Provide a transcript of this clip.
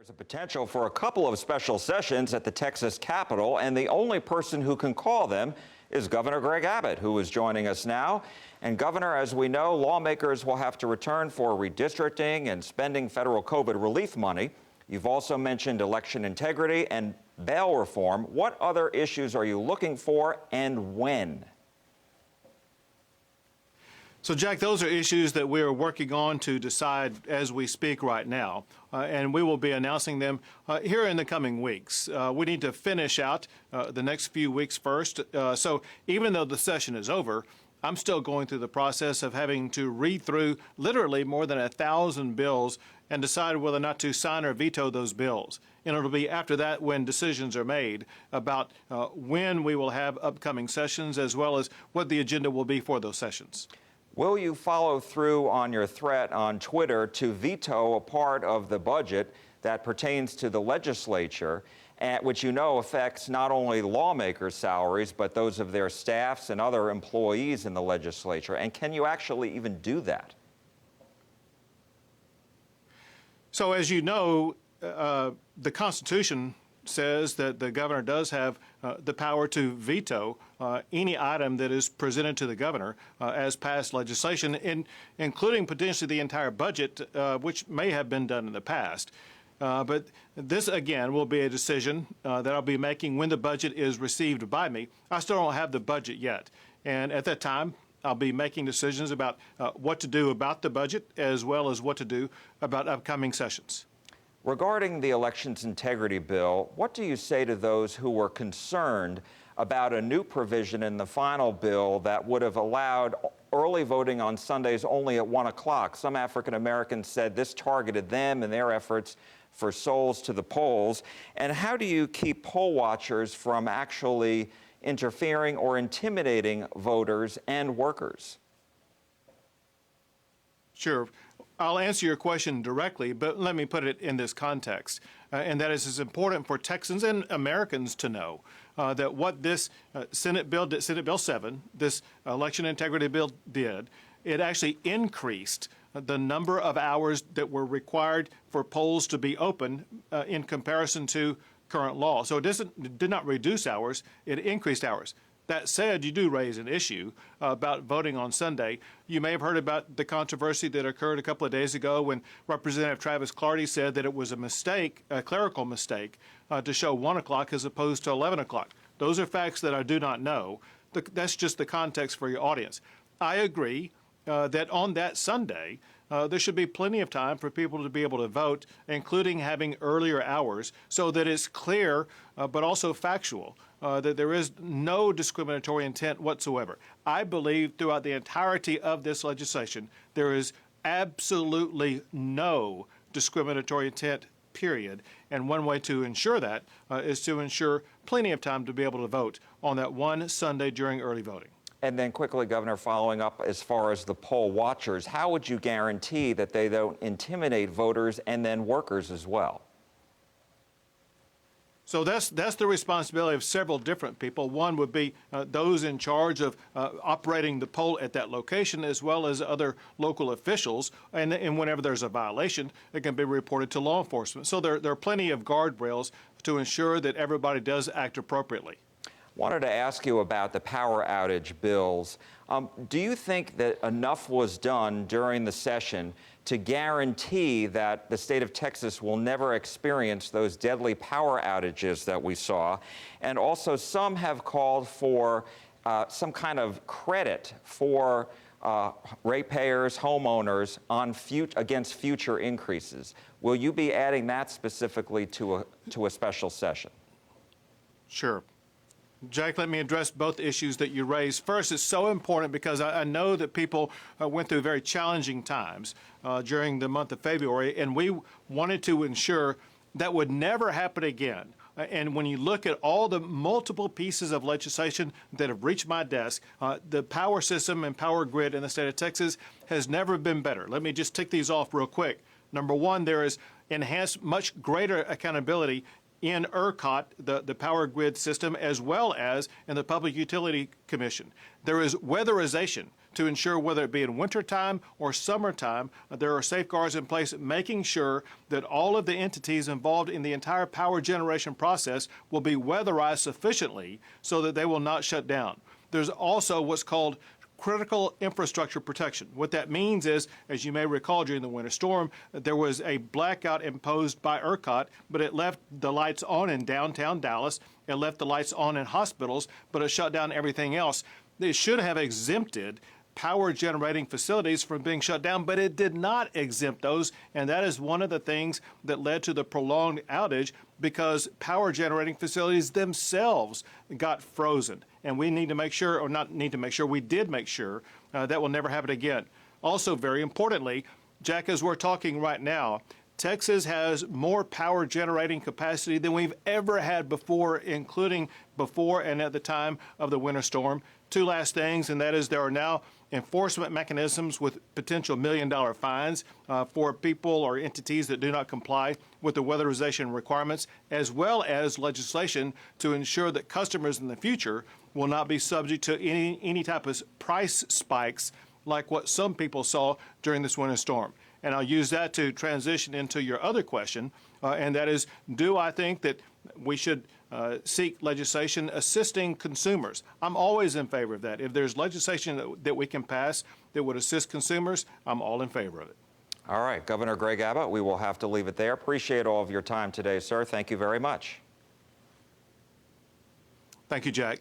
There's a potential for a couple of special sessions at the Texas Capitol, and the only person who can call them is Governor Greg Abbott, who is joining us now. And Governor, as we know, lawmakers will have to return for redistricting and spending federal COVID relief money. You've also mentioned election integrity and bail reform. What other issues are you looking for, and when? So, Jack, those are issues that we are working on to decide as we speak right now, and we will be announcing them here in the coming weeks. We need to finish out the next few weeks first. So even though the session is over, I'm still going through the process of having to read through literally more than 1,000 bills and decide whether or not to sign or veto those bills. And it'll be after that when decisions are made about when we will have upcoming sessions, as well as what the agenda will be for those sessions. Will you follow through on your threat on Twitter to veto a part of the budget that pertains to the legislature, which you know affects not only lawmakers' salaries, but those of their staffs and other employees in the legislature? And can you actually even do that? So, as you know, the Constitution says that the governor does have the power to veto any item that is presented to the governor as passed legislation, including potentially the entire budget, which may have been done in the past. But this, again, will be a decision that I'll be making when the budget is received by me. I still don't have the budget yet. And at that time, I'll be making decisions about what to do about the budget, as well as what to do about upcoming sessions. Regarding the elections integrity bill, what do you say to those who were concerned about a new provision in the final bill that would have allowed early voting on Sundays only at 1 o'clock? Some African Americans said this targeted them in their efforts for souls to the polls. And how do you keep poll watchers from actually interfering or intimidating voters and workers? Sure. I'll answer your question directly, but let me put it in this context. And that is, it's important for Texans and Americans to know that what this Senate Bill 7, this election integrity bill did, it actually increased the number of hours that were required for polls to be open in comparison to current law. So it did not reduce hours, it increased hours. That said, you do raise an issue about voting on Sunday. You may have heard about the controversy that occurred a couple of days ago when Representative Travis Clardy said that it was a mistake, a clerical mistake, to show 1 o'clock as opposed to 11 o'clock. Those are facts that I do not know. That's just the context for your audience. I agree that on that Sunday, there should be plenty of time for people to be able to vote, including having earlier hours, so that it's clear but also factual that there is no discriminatory intent whatsoever. I believe throughout the entirety of this legislation, there is absolutely no discriminatory intent, period. And one way to ensure that is to ensure plenty of time to be able to vote on that one Sunday during early voting. And then quickly, Governor, following up as far as the poll watchers, how would you guarantee that they don't intimidate voters and then workers as well? So that's the responsibility of several different people. One would be those in charge of operating the poll at that location, as well as other local officials. And whenever there's a violation, it can be reported to law enforcement. So there are plenty of guardrails to ensure that everybody does act appropriately. Wanted to ask you about the power outage bills. Do you think that enough was done during the session to guarantee that the state of Texas will never experience those deadly power outages that we saw? And also, some have called for some kind of credit for ratepayers, homeowners against future increases. Will you be adding that specifically to a special session? Sure. Jack, let me address both issues that you raised. First, it's so important because I know that people went through very challenging times during the month of February, and we wanted to ensure that would never happen again. And when you look at all the multiple pieces of legislation that have reached my desk, the power system and power grid in the state of Texas has never been better. Let me just tick these off real quick. Number one, there is enhanced, much greater accountability in ERCOT, the power grid system, as well as in the Public Utility Commission. There is weatherization to ensure whether it be in wintertime or summertime, there are safeguards in place making sure that all of the entities involved in the entire power generation process will be weatherized sufficiently so that they will not shut down. There's also what's called critical infrastructure protection. What that means is, as you may recall during the winter storm, there was a blackout imposed by ERCOT, but it left the lights on in downtown Dallas. It left the lights on in hospitals, but it shut down everything else. It should have exempted power generating facilities from being shut down, but it did not exempt those, and that is one of the things that led to the prolonged outage, because power generating facilities themselves got frozen. And we need to make sure, or not need to make sure, we did make sure that will never happen again. Also, very importantly, Jack, as we're talking right now, Texas has more power generating capacity than we've ever had before, including before and at the time of the winter storm. Two last things, and that is there are now enforcement mechanisms with potential $1 million fines for people or entities that do not comply with the weatherization requirements, as well as legislation to ensure that customers in the future will not be subject to any type of price spikes like what some people saw during this winter storm. And I'll use that to transition into your other question, and that is, do I think that we should seek legislation assisting consumers? I'm always in favor of that. If there's legislation that we can pass that would assist consumers, I'm all in favor of it. All right, Governor Greg Abbott, we will have to leave it there. Appreciate all of your time today, sir. Thank you very much. Thank you, Jack.